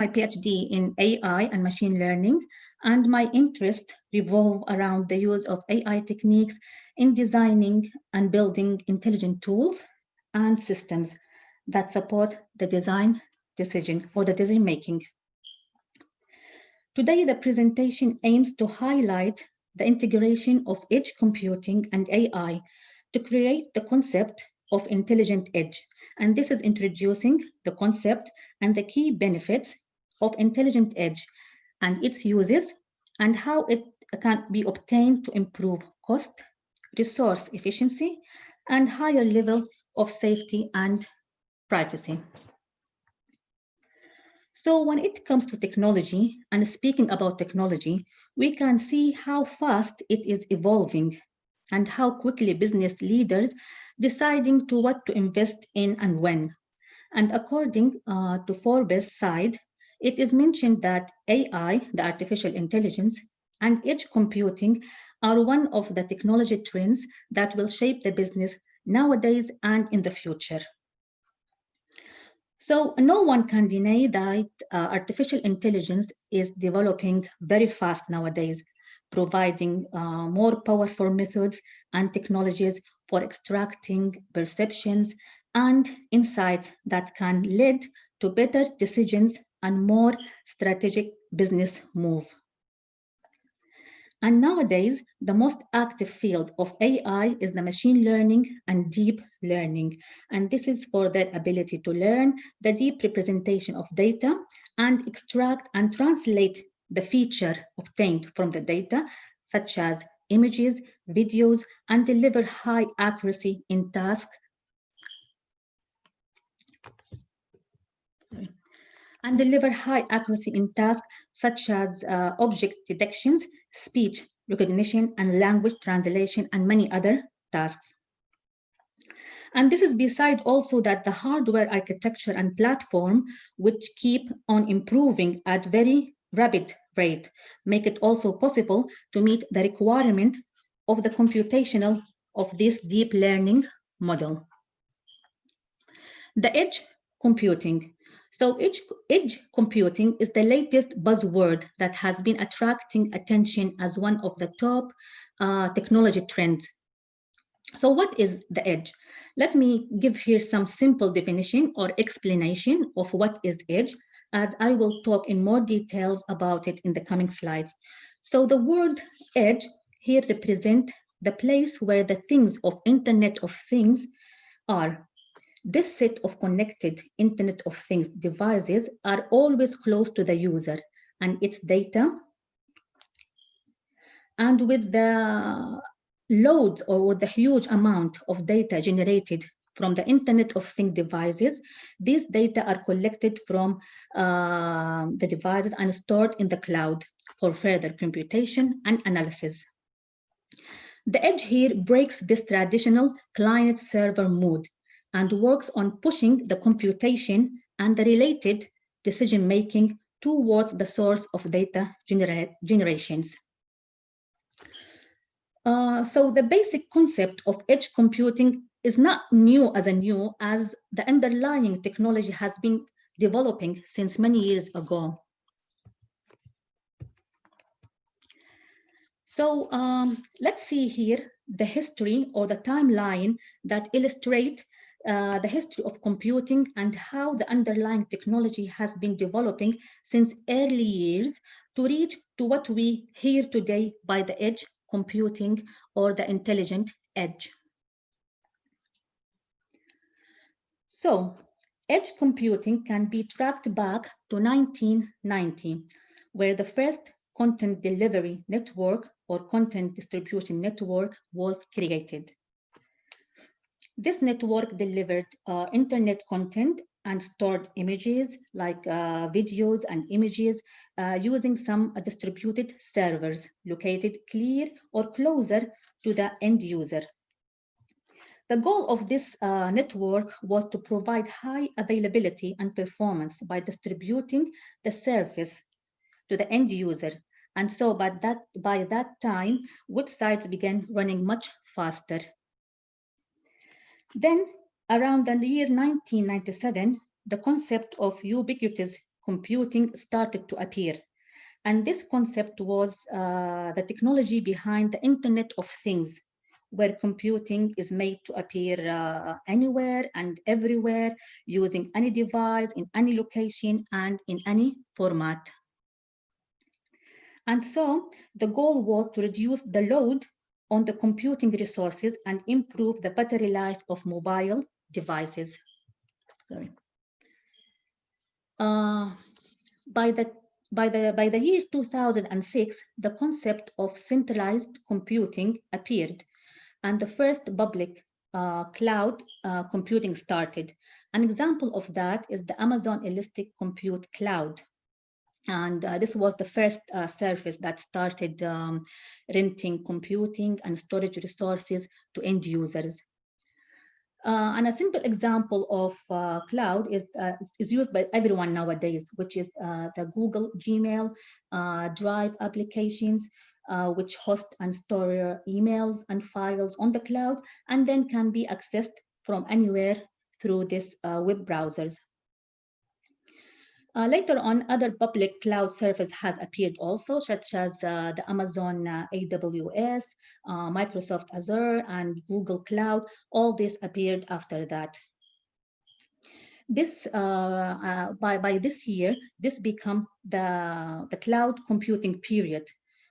my PhD in AI and machine learning, and my interest revolve around the use of AI techniques in designing and building intelligent tools and systems that support the design decision or the decision making. Today, the presentation aims to highlight the integration of edge computing and AI to create the concept of intelligent edge. And this is introducing the concept and the key benefits of intelligent edge and its uses and how it can be obtained to improve cost, resource efficiency, and higher level of safety and privacy. So when it comes to technology, and speaking about technology, we can see how fast it is evolving and how quickly business leaders deciding to what to invest in and when. And according to Forbes side, it is mentioned that AI, the artificial intelligence, and edge computing are one of the technology trends that will shape the business nowadays and in the future. So no one can deny that artificial intelligence is developing very fast nowadays, providing more powerful methods and technologies for extracting perceptions and insights that can lead to better decisions and more strategic business move. And nowadays, the most active field of AI is the machine learning and deep learning. And this is for their ability to learn the deep representation of data and extract and translate the feature obtained from the data, such as images, videos, and deliver high accuracy in tasks. And deliver high accuracy in tasks such as object detections, speech recognition, and language translation, and many other tasks. And this is beside also that the hardware architecture and platform, which keep on improving at very rapid rate, make it also possible to meet the requirement of the computational of this deep learning model. The edge computing. So edge computing is the latest buzzword that has been attracting attention as one of the top technology trends. So what is the edge? Let me give here some simple definition or explanation of what is edge, as I will talk in more details about it in the coming slides. So the word edge here represents the place where the things of Internet of Things are. This set of connected Internet of Things devices are always close to the user and its data. And with the loads or the huge amount of data generated from the Internet of Things devices, these data are collected from the devices and stored in the cloud for further computation and analysis. The edge here breaks this traditional client-server mode and works on pushing the computation and the related decision-making towards the source of data generations. So the basic concept of edge computing is not new as the underlying technology has been developing since many years ago. So let's see here the history or the timeline that illustrates the history of computing and how the underlying technology has been developing since early years to reach to what we hear today by the edge computing or the intelligent edge. So edge computing can be tracked back to 1990, where the first content delivery network or content distribution network was created. This network delivered internet content and stored images like videos and images using some distributed servers located clear or closer to the end user. The goal of this network was to provide high availability and performance by distributing the service to the end user. And so by that time, websites began running much faster. Then around the year 1997, the concept of ubiquitous computing started to appear. And this concept was the technology behind the Internet of Things, where computing is made to appear anywhere and everywhere, using any device, in any location, and in any format. And so the goal was to reduce the load on the computing resources and improve the battery life of mobile devices. Sorry. By the year 2006, the concept of centralized computing appeared, and the first public cloud computing started. An example of that is the Amazon Elastic Compute Cloud. And this was the first service that started renting computing and storage resources to end users. And a simple example of cloud is used by everyone nowadays, which is the Google Gmail Drive applications, which host and store emails and files on the cloud, and then can be accessed from anywhere through these web browsers. Later on, other public cloud service has appeared also, such as the Amazon AWS, Microsoft Azure, and Google Cloud. All this appeared after that. This, by this year, this became the cloud computing period,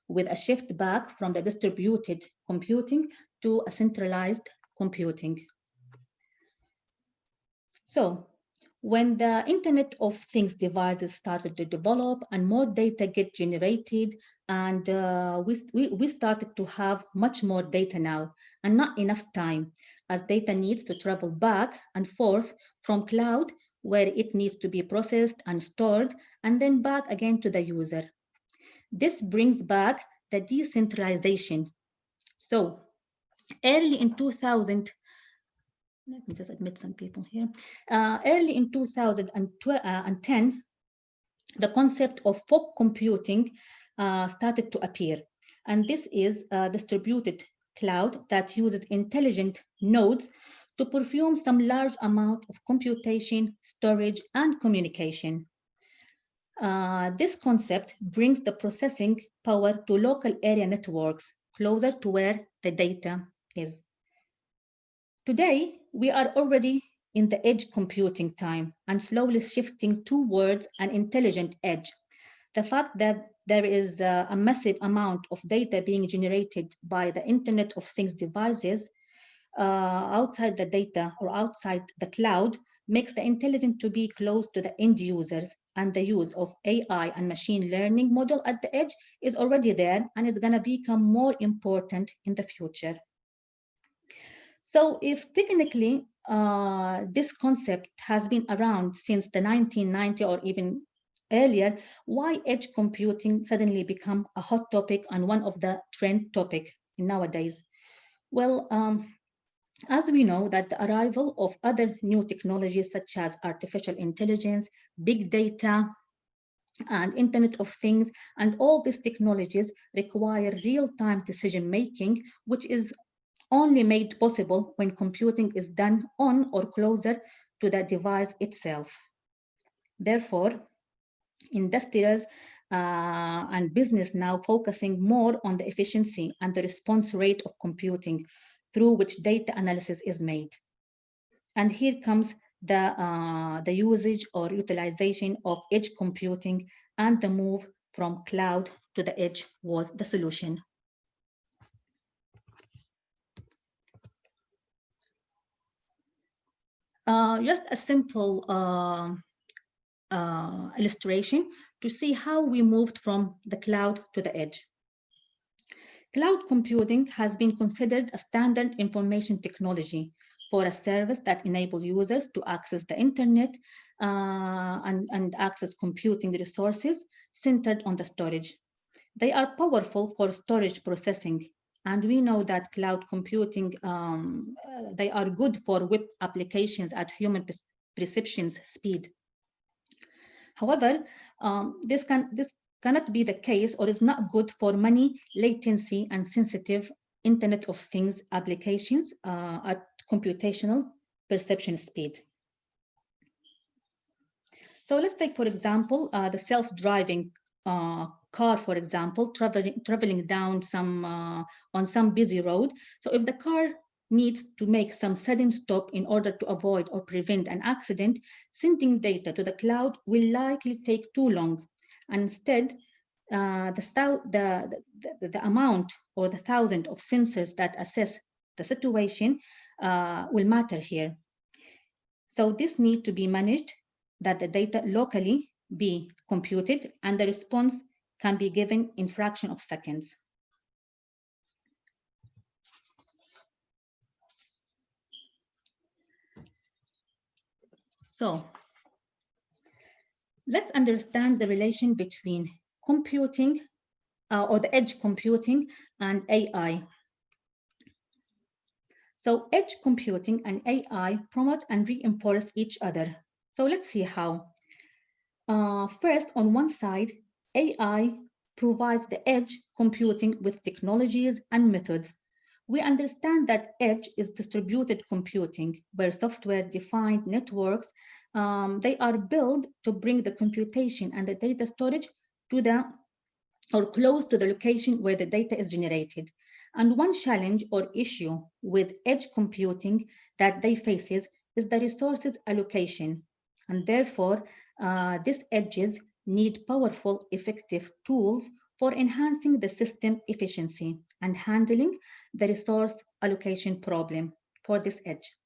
with a shift back from the distributed computing to a centralized computing. So, when the Internet of Things devices started to develop and more data get generated, and we started to have much more data now and not enough time, as data needs to travel back and forth from cloud where it needs to be processed and stored, and then back again to the user. This brings back the decentralization. So early in 2000, let me just admit some people here. Early in 2010, the concept of fog computing started to appear. And this is a distributed cloud that uses intelligent nodes to perform some large amount of computation, storage, and communication. This concept brings the processing power to local area networks closer to where the data is. Today, we are already in the edge computing time and slowly shifting towards an intelligent edge. The fact that there is a massive amount of data being generated by the Internet of Things devices outside the data or outside the cloud makes the intelligent to be close to the end users, and the use of AI and machine learning model at the edge is already there and is going to become more important in the future. So if technically this concept has been around since the 1990s or even earlier, why edge computing suddenly become a hot topic and one of the trend topic nowadays? Well, as we know that the arrival of other new technologies such as artificial intelligence, big data, and Internet of Things, and all these technologies require real-time decision-making, which is only made possible when computing is done on or closer to the device itself. Therefore, industries and business now focusing more on the efficiency and the response rate of computing through which data analysis is made. And here comes the usage or utilization of edge computing, and the move from cloud to the edge was the solution. Just a simple illustration to see how we moved from the cloud to the edge. Cloud computing has been considered a standard information technology for a service that enables users to access the internet and access computing resources centered on the storage. They are powerful for storage processing, and we know that cloud computing, they are good for web applications at human perception speed. However, this cannot be the case or is not good for many latency and sensitive Internet of Things applications at computational perception speed. So let's take, for example, the self-driving car, for example, traveling down on some busy road. So if the car needs to make some sudden stop in order to avoid or prevent an accident, sending data to the cloud will likely take too long. And instead, the amount or the thousand of sensors that assess the situation will matter here. So this need to be managed, that the data locally be computed and the response can be given in fraction of seconds. So let's understand the relation between computing or the edge computing and AI. So edge computing and AI promote and reinforce each other. So let's see how. First, on one side, AI provides the edge computing with technologies and methods. We understand that edge is distributed computing, where software-defined networks, they are built to bring the computation and the data storage to the or close to the location where the data is generated. And one challenge or issue with edge computing that they faces is the resources allocation. And therefore, these edges need powerful, effective tools for enhancing the system efficiency and handling the resource allocation problem for this edge.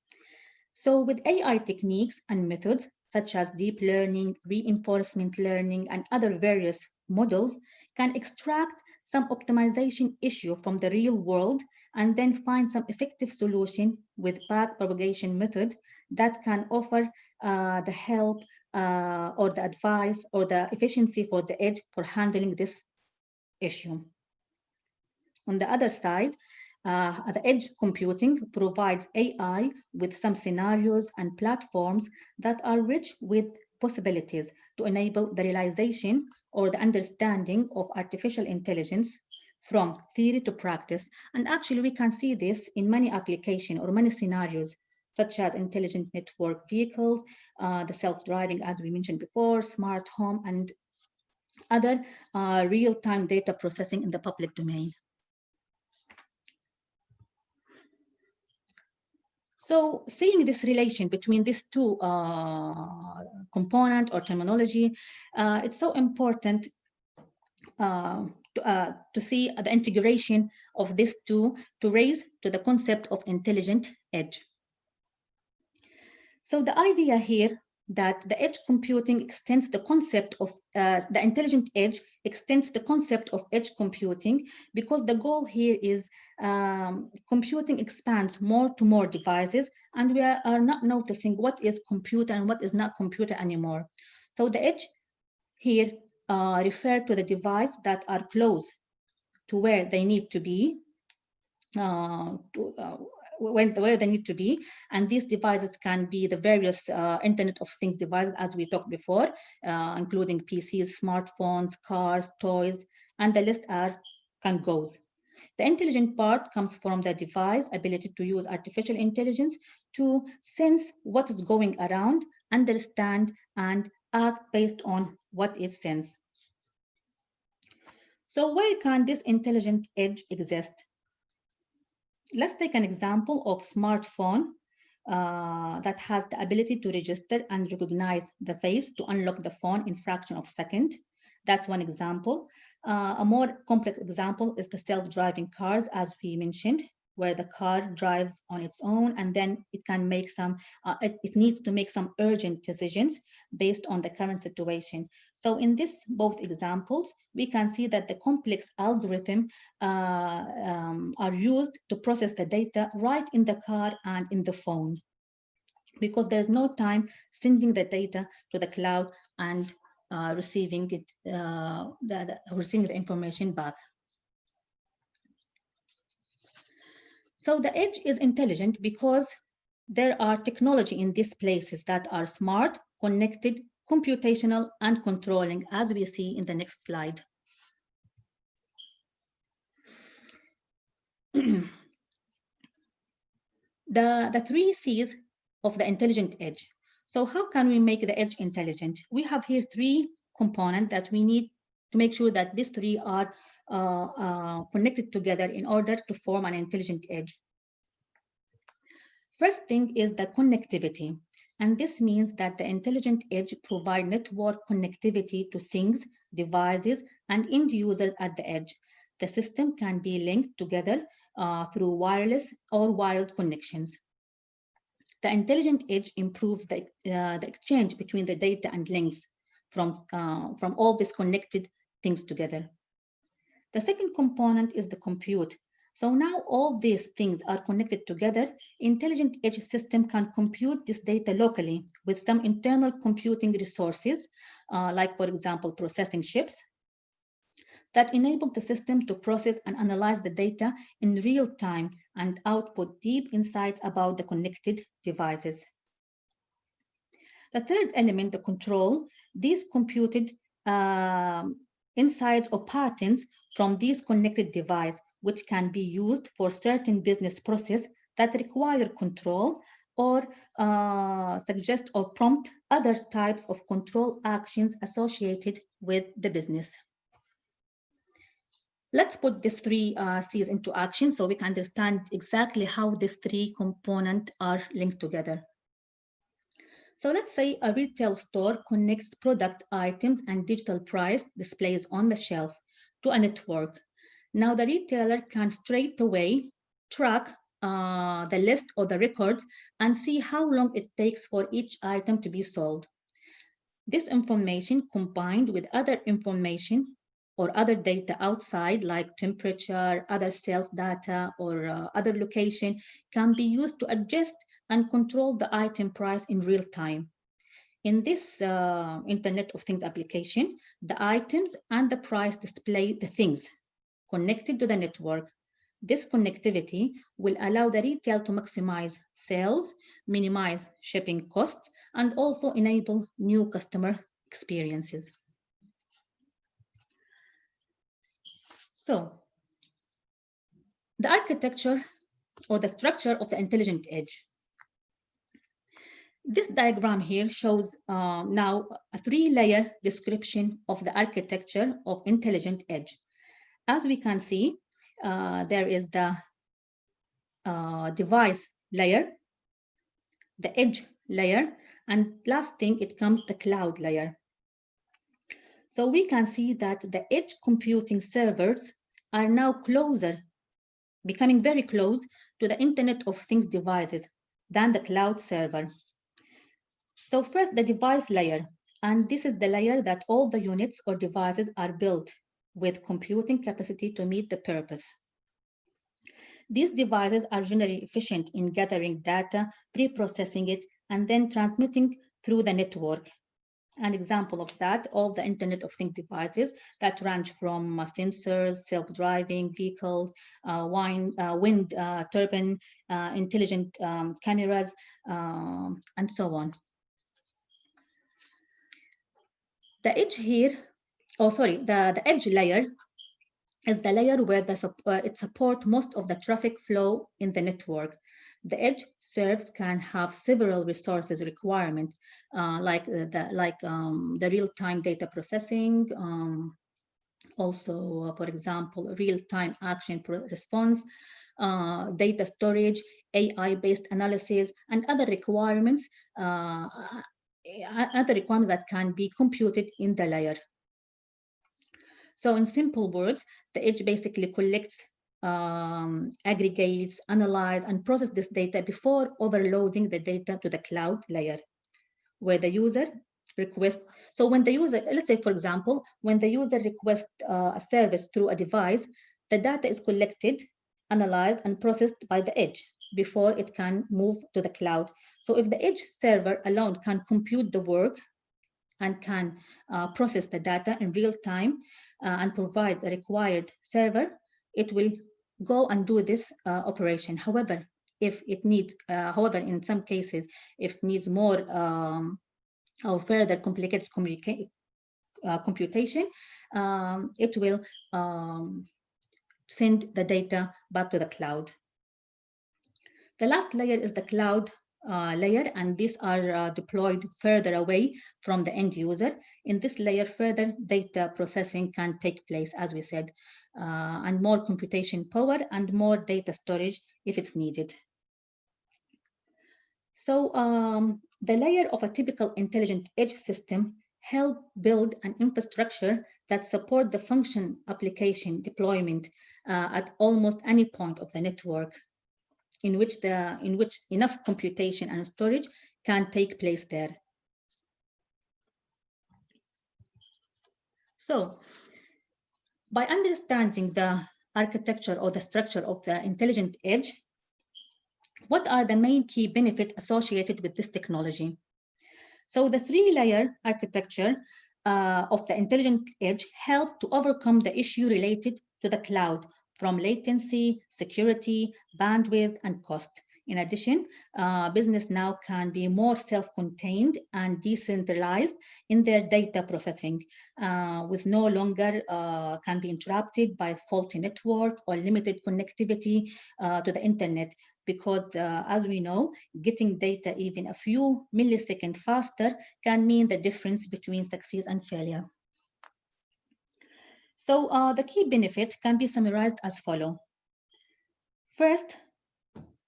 So with AI techniques and methods such as deep learning, reinforcement learning, and other various models can extract some optimization issue from the real world and then find some effective solution with backpropagation method that can offer the help or the advice or the efficiency for the edge for handling this issue. On the other side, the edge computing provides AI with some scenarios and platforms that are rich with possibilities to enable the realization or the understanding of artificial intelligence from theory to practice. And actually, we can see this in many applications or many scenarios, such as intelligent network vehicles, the self-driving, as we mentioned before, smart home, and other real-time data processing in the public domain. So seeing this relation between these two component or terminology, it's so important to see the integration of these two to raise to the concept of intelligent edge. So the idea here that the edge computing extends the concept of the intelligent edge extends the concept of edge computing because the goal here is computing expands more to more devices and we are not noticing what is computer and what is not computer anymore. So the edge here refer to the device that are close to where they need to be where they need to be, and these devices can be the various Internet of Things devices, as we talked before, including PCs, smartphones, cars, toys, and the list can goes. The intelligent part comes from the device ability to use artificial intelligence to sense what is going around, understand, and act based on what it sensed. So where can this intelligent edge exist? Let's take an example of smartphone that has the ability to register and recognize the face to unlock the phone in fraction of second. That's one example. A more complex example is the self-driving cars, as we mentioned, where the car drives on its own and then it can make some, it needs to make some urgent decisions based on the current situation. So in this both examples, we can see that the complex algorithm are used to process the data right in the car and in the phone, because there's no time sending the data to the cloud and receiving it, receiving the information back. So the edge is intelligent because there are technology in these places that are smart, connected, computational, and controlling, as we see in the next slide. The three C's of the intelligent edge. So how can we make the edge intelligent? We have here three components that we need to make sure that these three are connected together in order to form an intelligent edge. First thing is the connectivity. And this means that the intelligent edge provides network connectivity to things, devices, and end users at the edge. The system can be linked together through wireless or wired connections. The intelligent edge improves the exchange between the data and links from all these connected things together. The second component is the compute. So now all these things are connected together. Intelligent edge system can compute this data locally with some internal computing resources, like for example, processing chips, that enable the system to process and analyze the data in real time and output deep insights about the connected devices. The third element, the control, these computed insights or patterns from these connected devices, which can be used for certain business process that require control or suggest or prompt other types of control actions associated with the business. Let's put these three C's into action so we can understand exactly how these three components are linked together. So let's say a retail store connects product items and digital price displays on the shelf to a network. Now the retailer can straight away track the list or the records and see how long it takes for each item to be sold. This information combined with other information or other data outside like temperature, other sales data, or other location can be used to adjust and control the item price in real time. In this Internet of Things application, the items and the price display the things connected to the network. This connectivity will allow the retail to maximize sales, minimize shipping costs, and also enable new customer experiences. So, the architecture or the structure of the intelligent edge. This diagram here shows now a three-layer description of the architecture of intelligent edge. As we can see, there is the device layer, the edge layer, and last thing, it comes the cloud layer. So we can see that the edge computing servers are now closer, becoming very close to the Internet of Things devices than the cloud server. So first, the device layer, and this is the layer that all the units or devices are built with computing capacity to meet the purpose. These devices are generally efficient in gathering data, pre-processing it, and then transmitting through the network. An example of that, all the Internet of Things devices that range from sensors, self-driving vehicles, wind turbine, intelligent cameras, and so on. The edge here, the edge layer is the layer where it supports most of the traffic flow in the network. The edge serves can have several resources requirements, like the real-time data processing, also, for example, real-time action response, data storage, AI-based analysis, and other requirements that can be computed in the layer. So in simple words, the edge basically collects, aggregates, analyzes, and processes this data before overloading the data to the cloud layer, where the user requests. So when the user, let's say, for example, when the user requests a service through a device, the data is collected, analyzed, and processed by the edge before it can move to the cloud. So if the edge server alone can compute the work and can process the data in real time and provide the required server, it will go and do this operation. However, if it needs, in some cases, if it needs more or further complicated computation, it will send the data back to the cloud. The last layer is the cloud layer, and these are deployed further away from the end user. In this layer, further data processing can take place, as we said, and more computation power and more data storage if it's needed. So the layer of a typical intelligent edge system help build an infrastructure that support the function application deployment at almost any point of the network in which enough computation and storage can take place there. So by understanding the architecture or the structure of the intelligent edge, what are the main key benefits associated with this technology? So the three-layer architecture of the intelligent edge help to overcome the issue related to the cloud from latency, security, bandwidth, and cost. In addition, business now can be more self-contained and decentralized in their data processing, with no longer can be interrupted by faulty network or limited connectivity to the internet. Because as we know, getting data even a few milliseconds faster can mean the difference between success and failure. So the key benefit can be summarized as follows. First,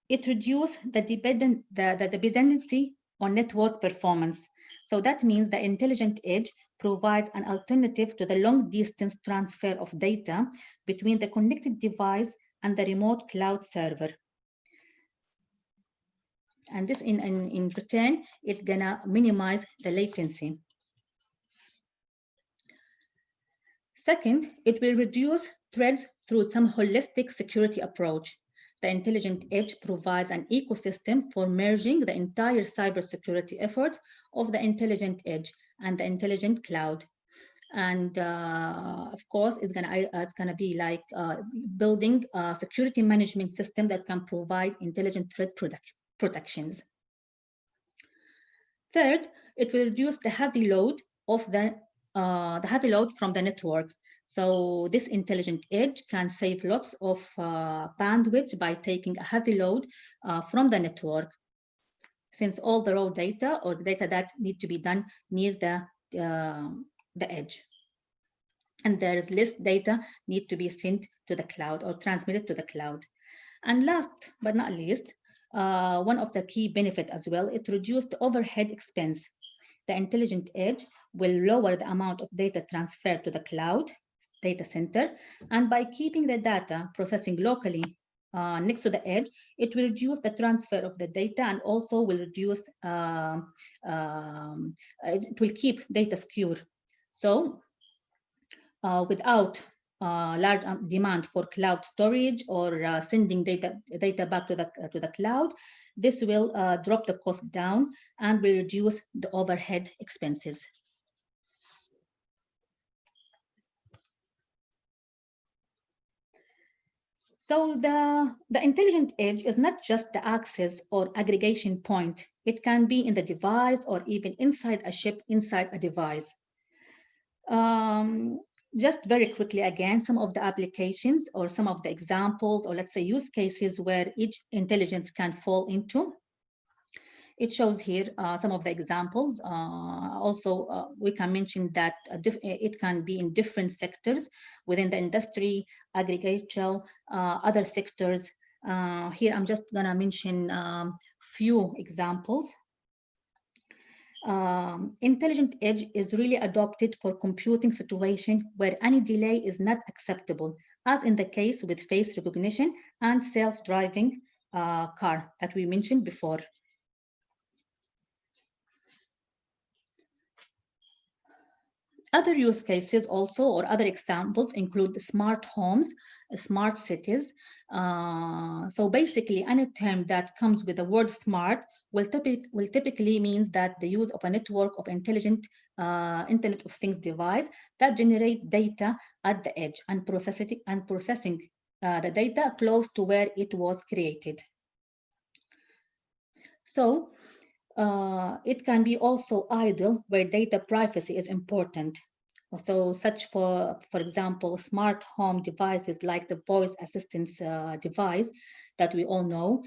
it reduces the dependency on network performance. So that means the intelligent edge provides an alternative to the long distance transfer of data between the connected device and the remote cloud server. And this in return, it's gonna minimize the latency. Second, it will reduce threats through some holistic security approach. The intelligent edge provides an ecosystem for merging the entire cybersecurity efforts of the intelligent edge and the intelligent cloud. And of course, it's gonna be like building a security management system that can provide intelligent threat protections. Third, it will reduce the heavy load of the heavy load from the network. So this intelligent edge can save lots of bandwidth by taking a heavy load from the network, since all the raw data or the data that need to be done near the edge. And there is less data need to be sent to the cloud or transmitted to the cloud. And last but not least, one of the key benefits as well, it reduced the overhead expense. The intelligent edge will lower the amount of data transferred to the cloud data center, and by keeping the data processing locally next to the edge, it will reduce the transfer of the data and also will reduce, it will keep data secure. So without large demand for cloud storage or sending data back to the cloud, this will drop the cost down and will reduce the overhead expenses. So the intelligent edge is not just the access or aggregation point. It can be in the device or even inside a chip, inside a device. Just very quickly again, some of the applications or some of the examples, or let's say use cases where each intelligence can fall into. It shows here some of the examples. Also, we can mention that it can be in different sectors within the industry, agriculture, other sectors. Here, I'm just gonna mention few examples. Intelligent edge is really adopted for computing situation where any delay is not acceptable, as in the case with face recognition and self-driving car that we mentioned before. Other use cases also, or other examples, include smart homes, smart cities. So basically, any term that comes with the word smart will typically means that the use of a network of intelligent Internet of Things device that generate data at the edge and processing the data close to where it was created. So it can be also idle where data privacy is important. So such for example, smart home devices like the voice assistance device that we all know,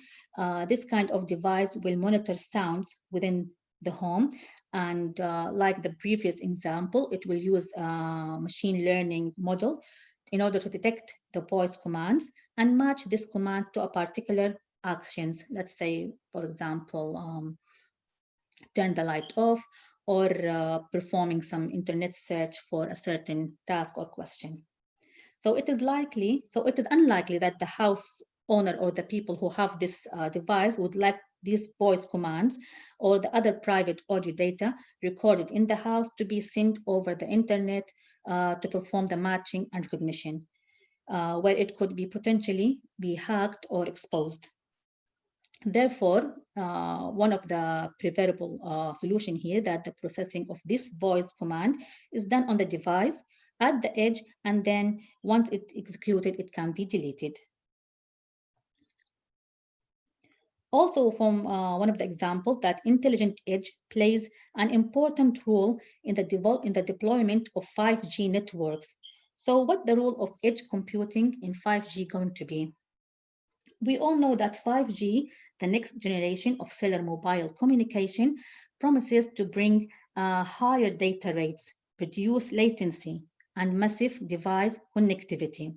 This kind of device will monitor sounds within the home. And like the previous example, it will use a machine learning model in order to detect the voice commands and match this command to a particular actions. Let's say, for example, turn the light off, or performing some internet search for a certain task or question. So it is unlikely that the house owner or the people who have this device would like these voice commands or the other private audio data recorded in the house to be sent over the internet to perform the matching and recognition, where it could be potentially be hacked or exposed. Therefore, one of the preferable solution here that the processing of this voice command is done on the device at the edge, and then once it's executed, it can be deleted. Also, from one of the examples, that intelligent edge plays an important role in the deployment of 5G networks. So what the role of edge computing in 5G going to be? We all know that 5G, the next generation of cellular mobile communication, promises to bring higher data rates, reduce latency, and massive device connectivity.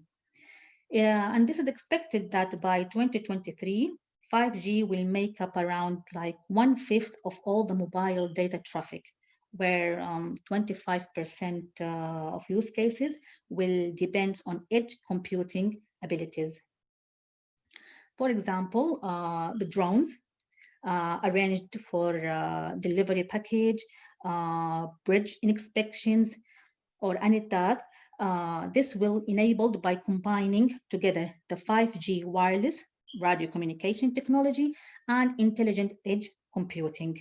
And this is expected that by 2023, 5G will make up around like 1/5 of all the mobile data traffic, where 25% of use cases will depend on edge computing abilities. For example, the drones arranged for delivery package, bridge inspections, or any task. This will enabled by combining together the 5G wireless radio communication technology and intelligent edge computing.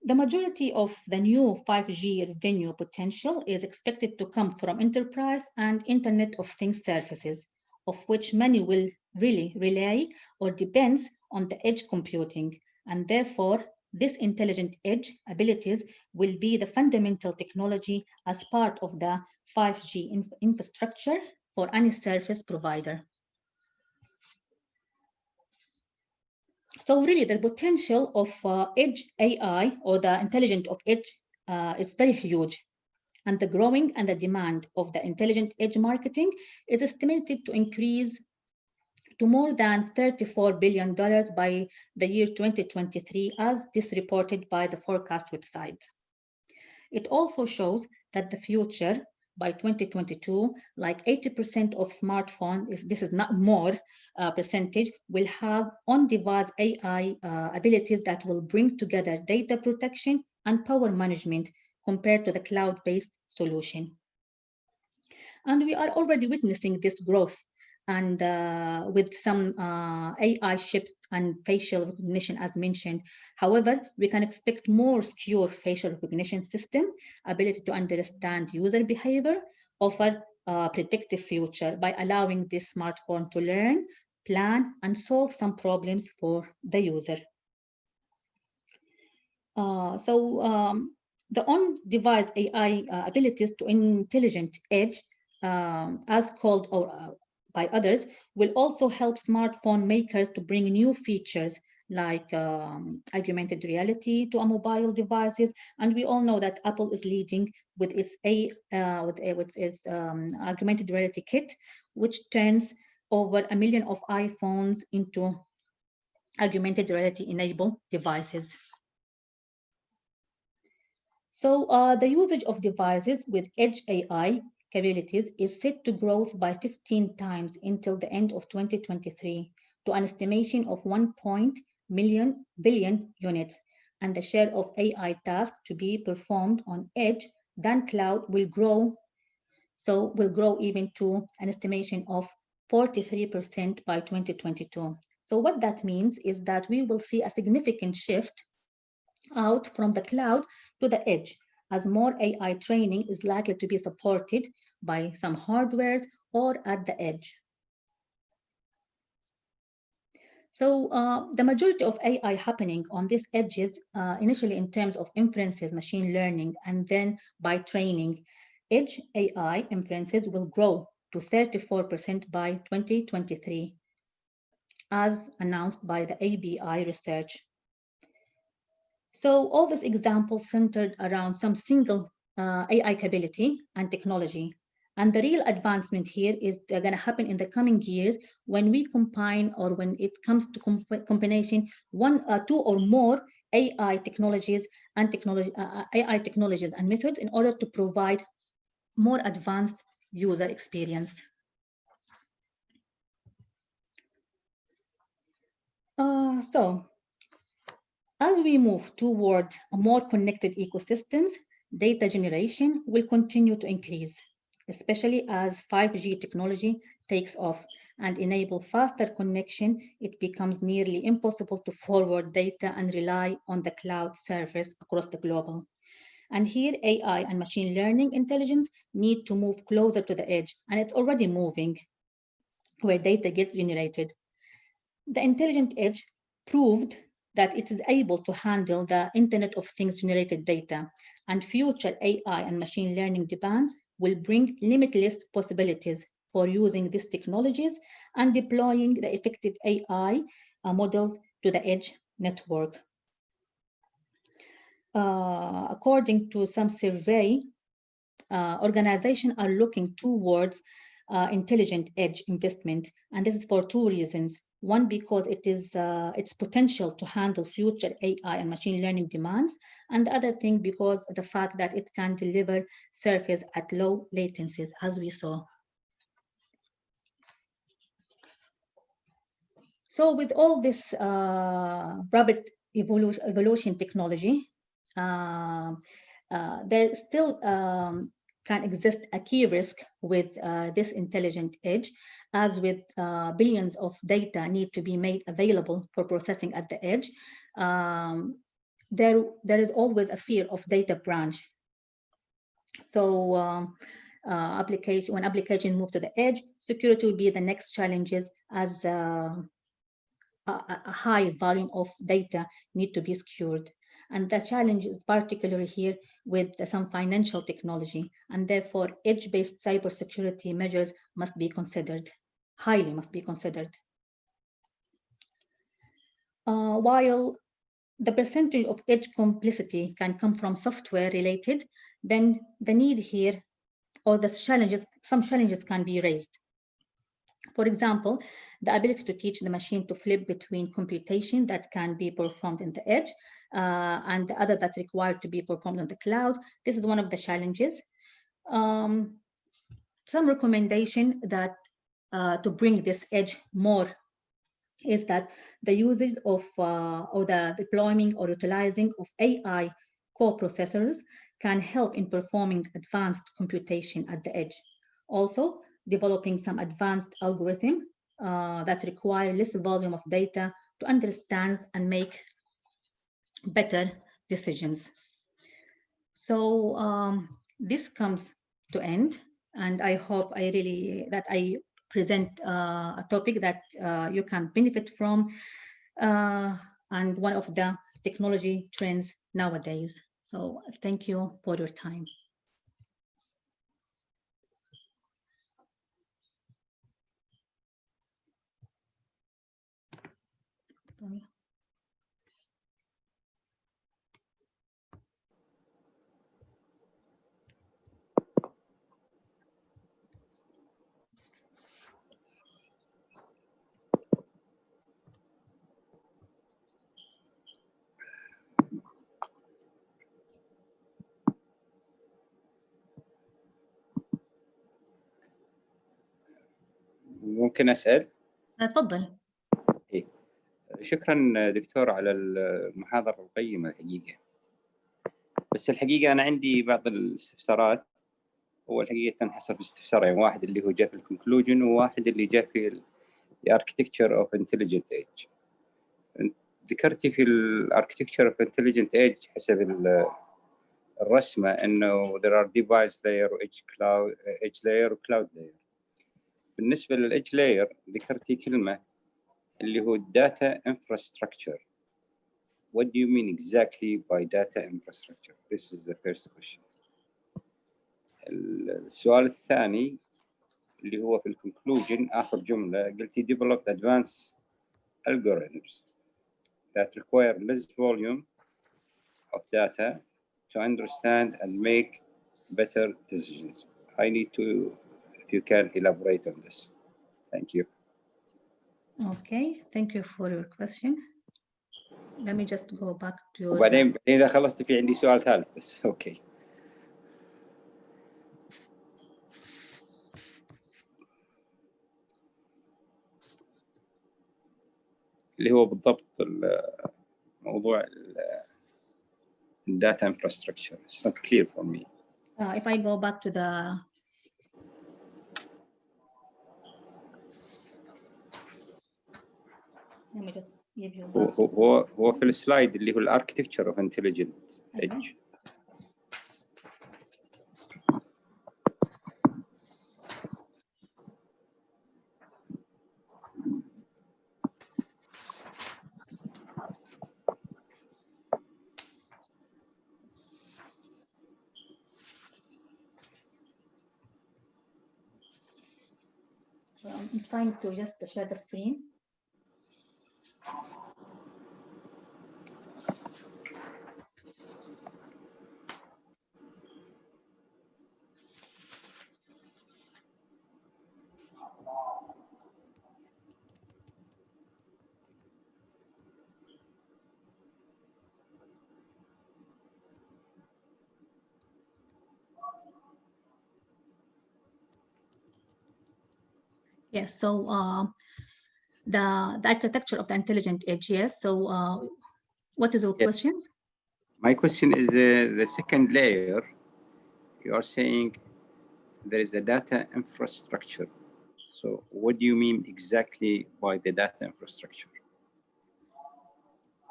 The majority of the new 5G revenue potential is expected to come from enterprise and Internet of Things services, of which many will really rely or depends on the edge computing, and therefore this intelligent edge abilities will be the fundamental technology as part of the 5G infrastructure for any service provider. So really the potential of edge AI or the intelligent of edge is very huge. And the growing and the demand of the intelligent edge marketing is estimated to increase to more than $34 billion by the year 2023, as this reported by the Forecast website. It also shows that the future by 2022, like 80% of smartphones, if this is not more percentage, will have on-device AI abilities that will bring together data protection and power management compared to the cloud-based solution. And we are already witnessing this growth, and with some AI chips and facial recognition as mentioned. However, we can expect more secure facial recognition system, ability to understand user behavior, offer a predictive future by allowing this smartphone to learn, plan, and solve some problems for the user. The on-device AI abilities to intelligent edge, as called or by others, will also help smartphone makers to bring new features like augmented reality to our mobile devices. And we all know that Apple is leading with its augmented reality kit, which turns over 1 million of iPhones into augmented reality enabled devices. So the usage of devices with edge AI capabilities is set to grow by 15 times until the end of 2023 to an estimation of 1 billion units, and the share of AI tasks to be performed on edge than cloud will grow. So will grow even to an estimation of 43% by 2022. So what that means is that we will see a significant shift out from the cloud to the edge, as more AI training is likely to be supported by some hardwares or at the edge. So the majority of AI happening on these edges, initially in terms of inferences, machine learning, and then by training, edge AI inferences will grow to 34% by 2023. as announced by the ABI research. So all these examples centered around some single AI capability and technology. And the real advancement here is going to happen in the coming years when we combine, or when it comes to combination, two or more AI technologies and methods in order to provide more advanced user experience. So as we move toward a more connected ecosystems, data generation will continue to increase, especially as 5G technology takes off and enable faster connection. It becomes nearly impossible to forward data and rely on the cloud service across the global. And here AI and machine learning intelligence need to move closer to the edge, and it's already moving where data gets generated. The intelligent edge proved that it is able to handle the Internet of Things generated data, and future AI and machine learning demands will bring limitless possibilities for using these technologies and deploying the effective AI models to the edge network. According to some survey, organizations are looking towards intelligent edge investment, and this is for two reasons. One, because it is its potential to handle future AI and machine learning demands, and the other thing because the fact that it can deliver service at low latencies, as we saw. So with all this rapid evolution technology, there still can exist a key risk with this intelligent edge, as with billions of data need to be made available for processing at the edge. There is always a fear of data breach. So when applications move to the edge, security will be the next challenges, as a high volume of data need to be secured. And the challenge is particularly here with some financial technology, and therefore edge-based cybersecurity measures must be considered, highly must be considered. While the percentage of edge complexity can come from software related, then the need here, or the challenges, some challenges can be raised. For example, the ability to teach the machine to flip between computation that can be performed in the edge and the other that's required to be performed on the cloud. This is one of the challenges. Some recommendation that to bring this edge more is that the usage of or the deployment or utilizing of AI co-processors can help in performing advanced computation at the edge. Also, developing some advanced algorithm that require less volume of data to understand and make better decisions. So this comes to end, and I hope that I present a topic that you can benefit from, and one of the technology trends nowadays. So thank you for your time. ممكن أسأل؟ تفضل. إيه. شكرا دكتور على المحاضرة القيمة الحقيقة. بس الحقيقة أنا عندي بعض الاستفسارات. هو الحقيقة تنحصر في استفسارين، واحد اللي هو جاء في الكونكلوجن، وواحد اللي جاء في الاركتكتشر اوف انتليجنت ايدج. ذكرتي في الاركتكتشر اوف انتليجنت ايدج حسب الرسمة انه there are device layer و edge layer و cloud layer. بالنسبة للإدج layer ذكرتي كلمة اللي هو data infrastructure. What do you mean exactly by data infrastructure? This is the first question. السؤال الثاني اللي هو في الكونكلوجن آخر جملة قلتي developed advanced algorithms that require less volume of data to understand and make better decisions. I need to, if you can elaborate on this. Thank you. Okay, thank you for your question. Let me just go back to وبعدين إذا خلصت في عندي سؤال ثالث بس. أوكي. اللي هو بالضبط موضوع data infrastructure. It's not clear for me. If I go back to the let me just give you هو في السلايد اللي هو الاركتكتشر اوف انتليجنت ايدج. I'm trying to just share the screen. Yes, so the architecture of the intelligent edge, yes. So what is your question? My question is the second layer. You are saying there is a data infrastructure. So what do you mean exactly by the data infrastructure?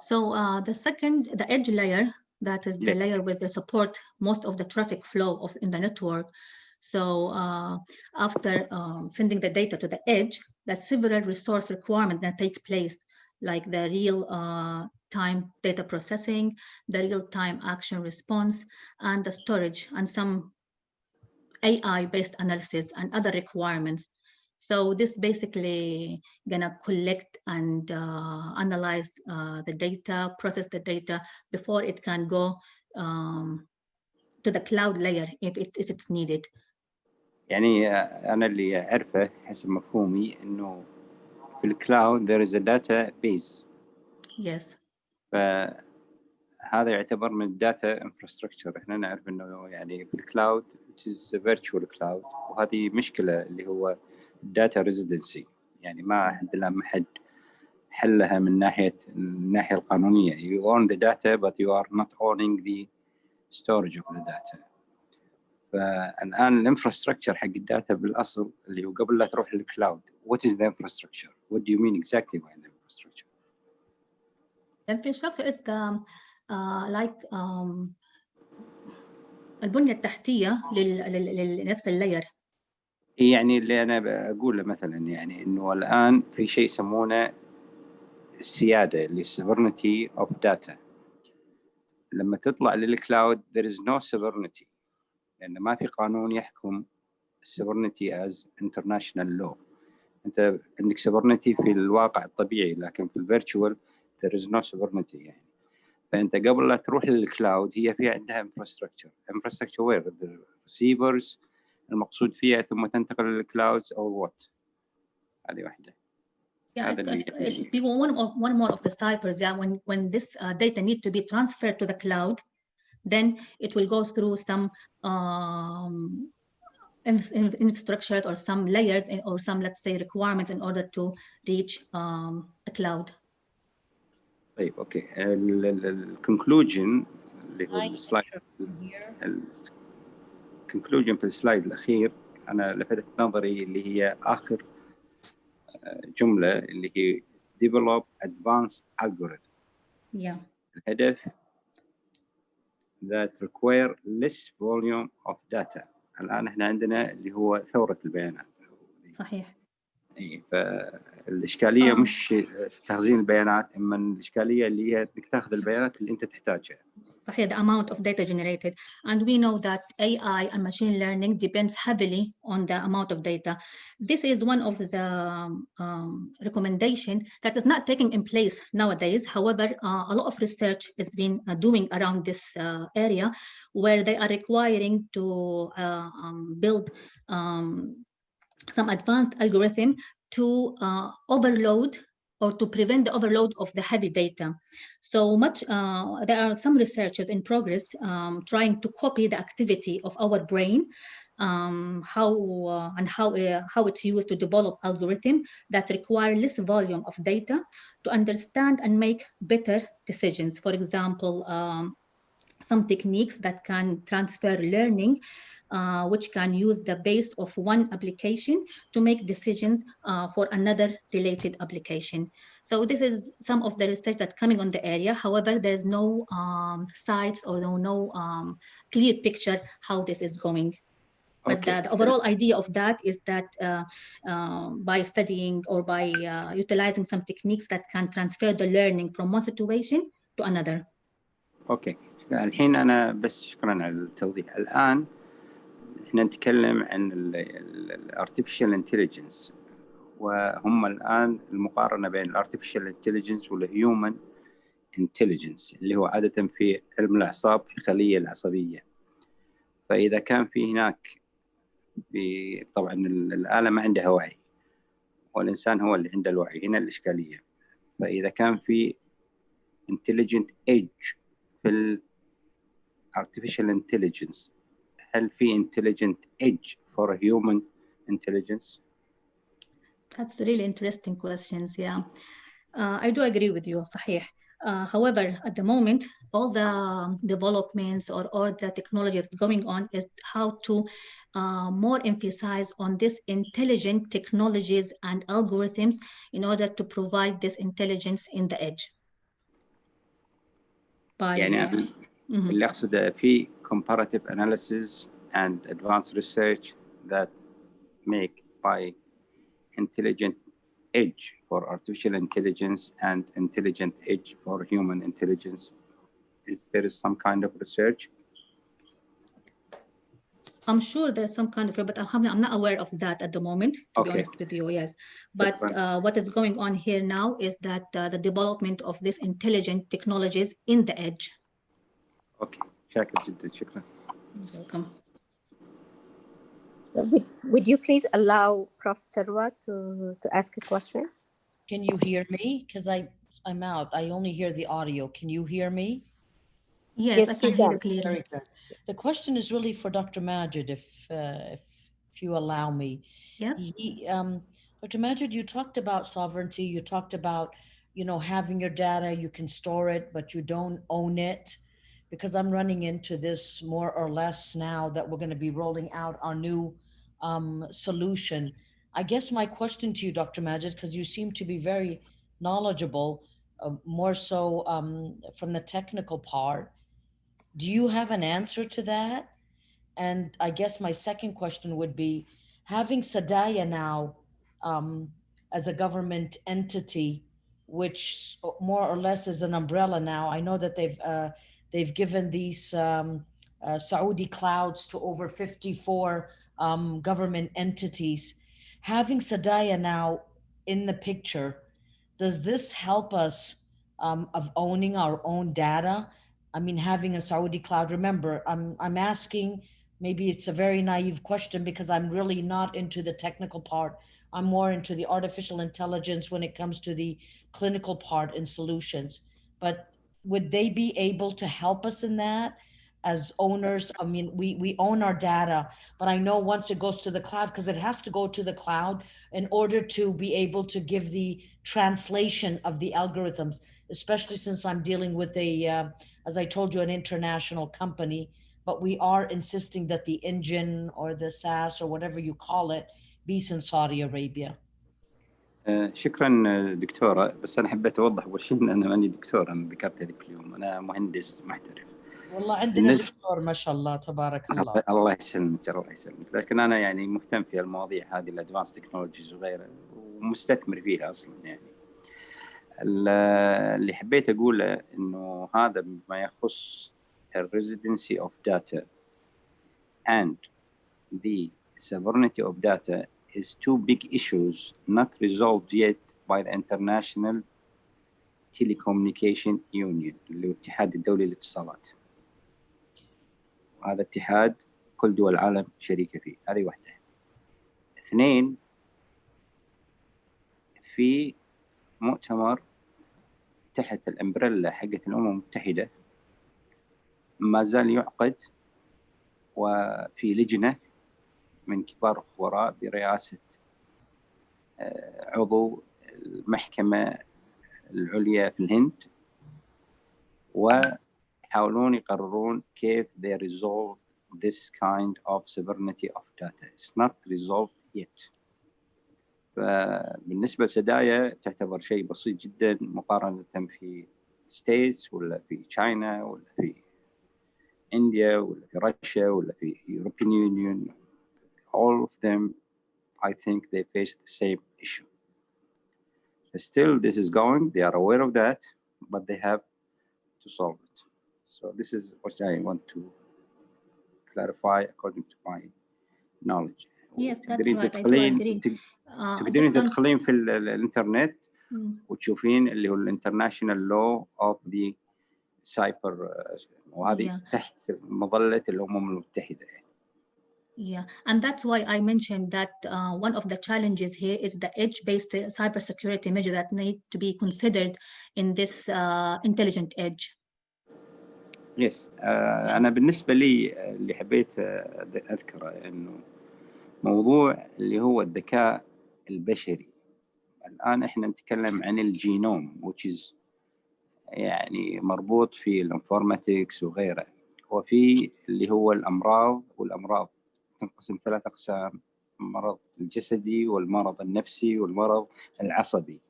So the edge layer, that is the layer with the support most of the traffic flow in the network. So after sending the data to the edge, there's several resource requirements that take place, like the real-time data processing, the real-time action response, and the storage, and some AI-based analysis and other requirements. So this basically gonna collect and analyze the data, process the data before it can go to the cloud layer if it's needed. يعني أنا اللي أعرفه حسب مفهومي إنه في الكلاود there is a database. Yes. فهذا يعتبر من الداتا انفراستراكشر. احنا نعرف إنه يعني في الكلاود which is a virtual cloud، وهذه مشكلة اللي هو data residency. يعني ما عندنا ما حد حلها من الناحية القانونية. You own the data but you are not owning the storage of the data. فالآن الانفراستراكشر حق الداتا بالأصل اللي هو قبل لا تروح للكلاود. What is the infrastructure? What do you mean exactly by the infrastructure? Infrastructure is the البنية التحتية لنفس اللاير. يعني اللي أنا بقوله مثلا يعني إنه الآن في شيء يسمونه السيادة اللي sovereignty of data. لما تطلع للكلاود there is no sovereignty لأن ما في قانون يحكم sovereignty as international law. أنت عندك sovereignty في الواقع الطبيعي لكن في الفيرتشوال there is no sovereignty يعني. فأنت قبل لا تروح للكلاود هي في عندها infrastructure where the receivers المقصود فيها ثم تنتقل للكلاود أو what. هذه واحدة. Yeah, it be one more of the ciphers. Yeah, when this data need to be transferred to the cloud, then it will go through some infrastructure or some layers or some, let's say, requirements in order to reach the cloud. طيب اوكي الكونكلوجن اللي هو السلايد الكونكلوجن في السلايد الاخير انا لفتت نظري اللي هي اخر جمله اللي هي develop advanced algorithm. Yeah. الهدف that require less volume of data. الآن احنا عندنا اللي هو ثورة البيانات. صحيح. اي فالاشكاليه مش في تخزين البيانات، اما الاشكاليه اللي هي انك تاخذ البيانات اللي انت تحتاجها. صحيح, the amount of data generated, and we know that AI and machine learning depends heavily on the amount of data. This is one of the recommendation that is not taking in place nowadays. However, a lot of research has been doing around this area, where they are requiring to build some advanced algorithm to overload or to prevent the overload of the heavy data. So much, there are some researchers in progress trying to copy the activity of our brain, how it's used to develop algorithm that require less volume of data to understand and make better decisions. For example, some techniques that can transfer learning, which can use the base of one application to make decisions for another related application. So this is some of the research that's coming on the area. However, there's no sites or no clear picture how this is going. But the overall idea of that is that by studying or by utilizing some techniques that can transfer the learning from one situation to another. اوكي الحين انا بس شكرا على التوضيح. الان احنا نتكلم عن الارتفيشال انتليجنس، وهم الان المقارنه بين الارتفيشال انتليجنس والهيومن انتليجنس اللي هو عاده في علم الاعصاب في الخليه العصبيه. فاذا كان في هناك طبعا الاله ما عندها وعي والانسان هو اللي عنده الوعي، هنا الاشكاليه. فاذا كان في intelligent edge في ال artificial intelligence، هل في intelligent edge for human intelligence? That's really interesting questions. Yeah, I do agree with you. صحيح. However, at the moment, all the developments or all the technology that's going on is how to more emphasize on this intelligent technologies and algorithms in order to provide this intelligence in the edge. يعني اللي أقصده في comparative analysis and advanced research that make by intelligent edge for artificial intelligence and intelligent edge for human intelligence. Is there some kind of research? I'm sure there's some kind of, but I'm not aware of that at the moment, to be honest with you, yes. But what is going on here now is that the development of this intelligent technologies in the edge. Okay, شاكر جدا، شكرا. Welcome. Would you please allow Prof. Sarwa to ask a question? Can you hear me? Because I'm out. I only hear the audio. Can you hear me? Yes, I can hear you clearly. Very good. The question is really for Dr. Majid, if you allow me. Yes. Dr. Majid, you talked about sovereignty. You talked about, having your data, you can store it, but you don't own it. Because I'm running into this more or less now that we're going to be rolling out our new solution. I guess my question to you, Dr. Majid, because you seem to be very knowledgeable, more so from the technical part, do you have an answer to that? And I guess my second question would be, having Sadaya now as a government entity, which more or less is an umbrella now. I know that they've given these Saudi clouds to over 54 government entities. Having Sadaya now in the picture, does this help us of owning our own data? I mean, having a Saudi cloud, remember, I'm asking, maybe it's a very naive question because I'm really not into the technical part. I'm more into the artificial intelligence when it comes to the clinical part and solutions. But would they be able to help us in that as owners? I mean, we own our data, but I know once it goes to the cloud, because it has to go to the cloud in order to be able to give the translation of the algorithms, especially since I'm dealing with as I told you, an international company, but we are insisting that the engine or the SaaS or whatever you call it be in Saudi Arabia. شكرا دكتورة، بس أنا حبيت أوضح أول شيء إن أنا ماني دكتور، أنا ذكرت هذيك اليوم أنا مهندس محترف. والله عندنا دكتور ما شاء الله تبارك الله. الله يسلمك الله يسلمك، لكن أنا يعني مهتم في المواضيع هذه الأدفانس تكنولوجيز وغيرها، ومستثمر فيها أصلا يعني. اللي حبيت أقوله إنه هذا ما يخص residency of data and the sovereignty of data is two big issues not resolved yet by the International Telecommunication Union اللي هو الاتحاد الدولي للاتصالات. هذا اتحاد كل دول العالم شريكة فيه. هذه واحدة. اثنين، في مؤتمر تحت الأمبريلا حقت الأمم المتحدة ما زال يعقد، وفي لجنة من كبار الخبراء برئاسة عضو المحكمة العليا في الهند، ويحاولون يقررون كيف they resolve this kind of sovereignty of data. It's not resolved yet. فبالنسبة لسدايا تعتبر شيء بسيط جدا مقارنة في ستيتس ولا في تشاينا ولا في إنديا ولا في روسيا ولا في European Union. All of them, I think they face the same issue. Still, this is going. They are aware of that, but they have to solve it. So this is what I want to clarify according to my knowledge. Yes, that's تقدرين right. I do تدخلين agree. تقدرين تدخلين في الانترنت Mm. وتشوفين اللي هو الانترناشونال لو اوف ذا سايبر، وهذه تحت مظلة الأمم المتحدة. Yeah, and that's why I mentioned that one of the challenges here is the edge-based cybersecurity measure that need to be considered in this intelligent edge. Yes, أنا بالنسبة لي اللي حبيت أذكره إنه موضوع اللي هو الذكاء البشري. الآن إحنا نتكلم عن الجينوم which is يعني مربوط في الانفورماتكس وغيره، وفي اللي هو الأمراض، والأمراض تنقسم 3 أقسام: المرض الجسدي والمرض النفسي والمرض العصبي.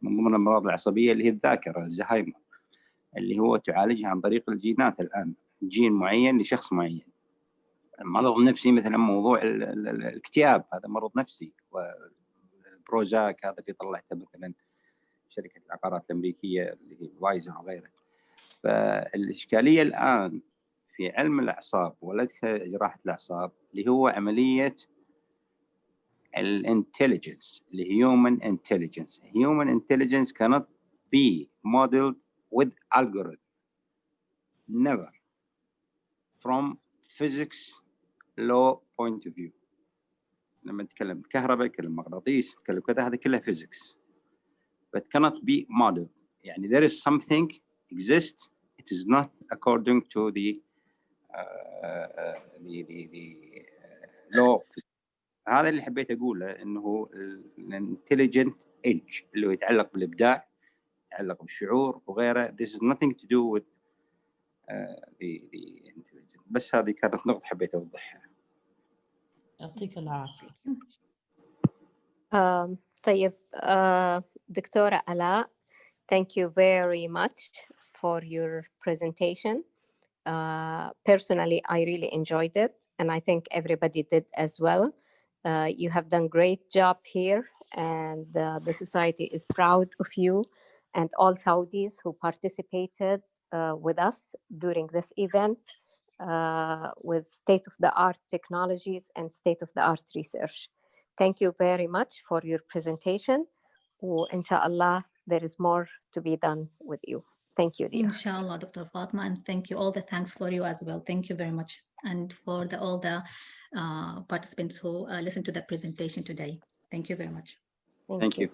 من ضمن الأمراض العصبية اللي هي الذاكرة، الزهايمر، اللي هو تعالجها عن طريق الجينات. الآن جين معين لشخص معين. المرض النفسي مثلا موضوع الاكتئاب، هذا مرض نفسي، والبروزاك هذا اللي طلعته مثلا شركة العقارات الأمريكية اللي هي وايزر وغيره. فالإشكالية الآن في علم الأعصاب وليس جراحة الأعصاب اللي هو عملية الانتليجنس، الهيومن انتليجنس. human intelligence cannot be modeled with algorithm. Never. From physics law point of view. لما نتكلم كهرباء، نتكلم مغناطيس، نتكلم كذا، هذا كله physics. But cannot be modeled. يعني there is something exists. It is not according to the law. هذا اللي حبيت أقوله، إنه الانتليجنت إيدج اللي هو يتعلق بالإبداع، يتعلق بالشعور وغيره. This is nothing to do with the intelligence. بس هذه كانت نقطة حبيت أوضحها. يعطيك العافية. طيب دكتورة آلاء, thank you very much for your presentation. Personally, I really enjoyed it, and I think everybody did as well. You have done great job here, and the society is proud of you and all Saudis who participated with us during this event with state-of-the-art technologies and state-of-the-art research. Thank you very much for your presentation. Inshallah, there is more to be done with you. Thank you, dear. Inshallah, Dr. Fatma, and thank you. All the thanks for you as well. Thank you very much. And for all the participants who listened to the presentation today. Thank you very much. Thank you.